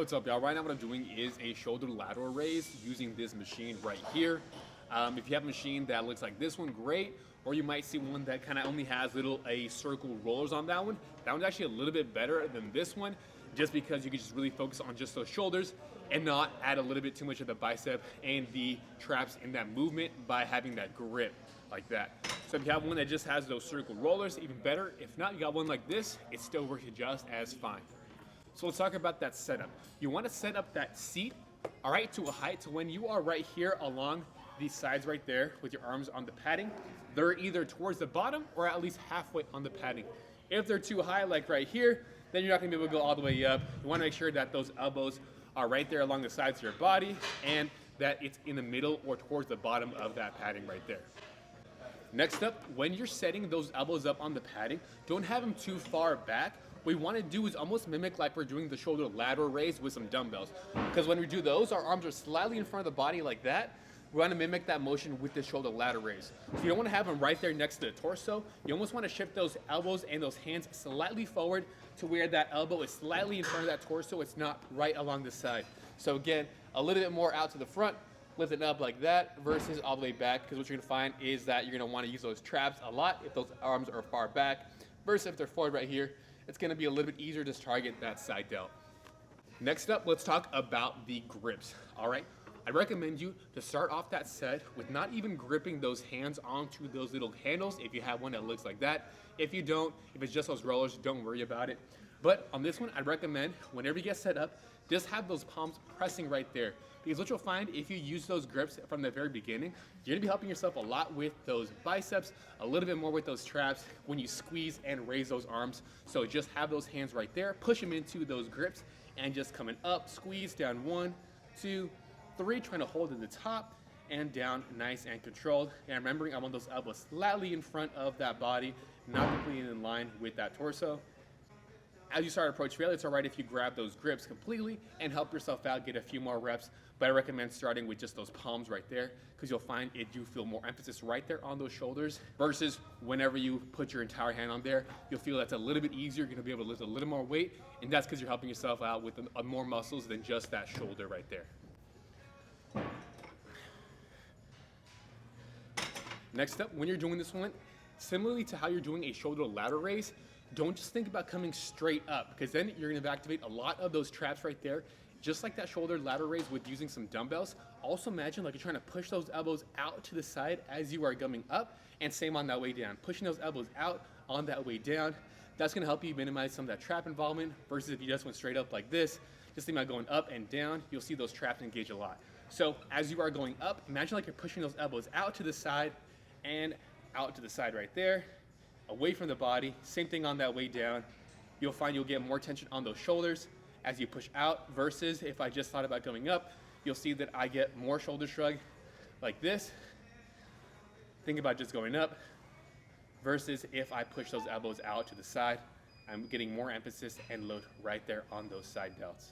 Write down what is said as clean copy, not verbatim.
Hey, what's up, y'all? Right now what I'm doing is a shoulder lateral raise using this machine right here. If you have a machine that looks like this one, great. Or you might see one that kind of only has little circle rollers on that one. That one's actually a little bit better than this one, just because you can just really focus on just those shoulders and not add a little bit too much of the bicep and the traps in that movement by having that grip like that. So if you have one that just has those circle rollers, even better. If not, you got one like this, it still works just as fine. So let's talk about that setup. You want to set up that seat, all right, to a height to when you are right here along these sides right there with your arms on the padding. They're either towards the bottom or at least halfway on the padding. If they're too high, like right here, then you're not gonna be able to go all the way up. You wanna make sure that those elbows are right there along the sides of your body and that it's in the middle or towards the bottom of that padding right there. Next up, when you're setting those elbows up on the padding, don't have them too far back. What we want to do is almost mimic like we're doing the shoulder lateral raise with some dumbbells. Because when we do those, our arms are slightly in front of the body like that. We want to mimic that motion with the shoulder lateral raise. So you don't want to have them right there next to the torso. You almost want to shift those elbows and those hands slightly forward to where that elbow is slightly in front of that torso. It's not right along the side. So again, a little bit more out to the front, lift it up like that versus all the way back, because what you're gonna find is that you're gonna wanna use those traps a lot if those arms are far back, versus if they're forward right here, it's gonna be a little bit easier to target that side delt. Next up, let's talk about the grips, all right? I recommend you to start off that set with not even gripping those hands onto those little handles if you have one that looks like that. If you don't, if it's just those rollers, don't worry about it. But on this one, I'd recommend whenever you get set up, just have those palms pressing right there. Because what you'll find if you use those grips from the very beginning, you're gonna be helping yourself a lot with those biceps, a little bit more with those traps when you squeeze and raise those arms. So just have those hands right there, push them into those grips, and just coming up, squeeze down 1, 2, 3, trying to hold at the top and down nice and controlled. And remembering I want those elbows slightly in front of that body, not completely in line with that torso. As you start to approach failure, it's all right if you grab those grips completely and help yourself out, get a few more reps. But I recommend starting with just those palms right there, because you'll find it do feel more emphasis right there on those shoulders versus whenever you put your entire hand on there, you'll feel that's a little bit easier. You're gonna be able to lift a little more weight, and that's because you're helping yourself out with more muscles than just that shoulder right there. Next up, when you're doing this one, similarly to how you're doing a shoulder lateral raise, don't just think about coming straight up, because then you're gonna activate a lot of those traps right there, just like that shoulder lateral raise with using some dumbbells. Also imagine like you're trying to push those elbows out to the side as you are coming up, and same on that way down. Pushing those elbows out on that way down, that's gonna help you minimize some of that trap involvement, versus if you just went straight up like this, just think about going up and down, you'll see those traps engage a lot. So as you are going up, imagine like you're pushing those elbows out to the side and out to the side right there, away from the body. Same thing on that way down. You'll find you'll get more tension on those shoulders as you push out, versus if I just thought about going up, you'll see that I get more shoulder shrug like this. Think about just going up, versus if I push those elbows out to the side, I'm getting more emphasis and load right there on those side delts.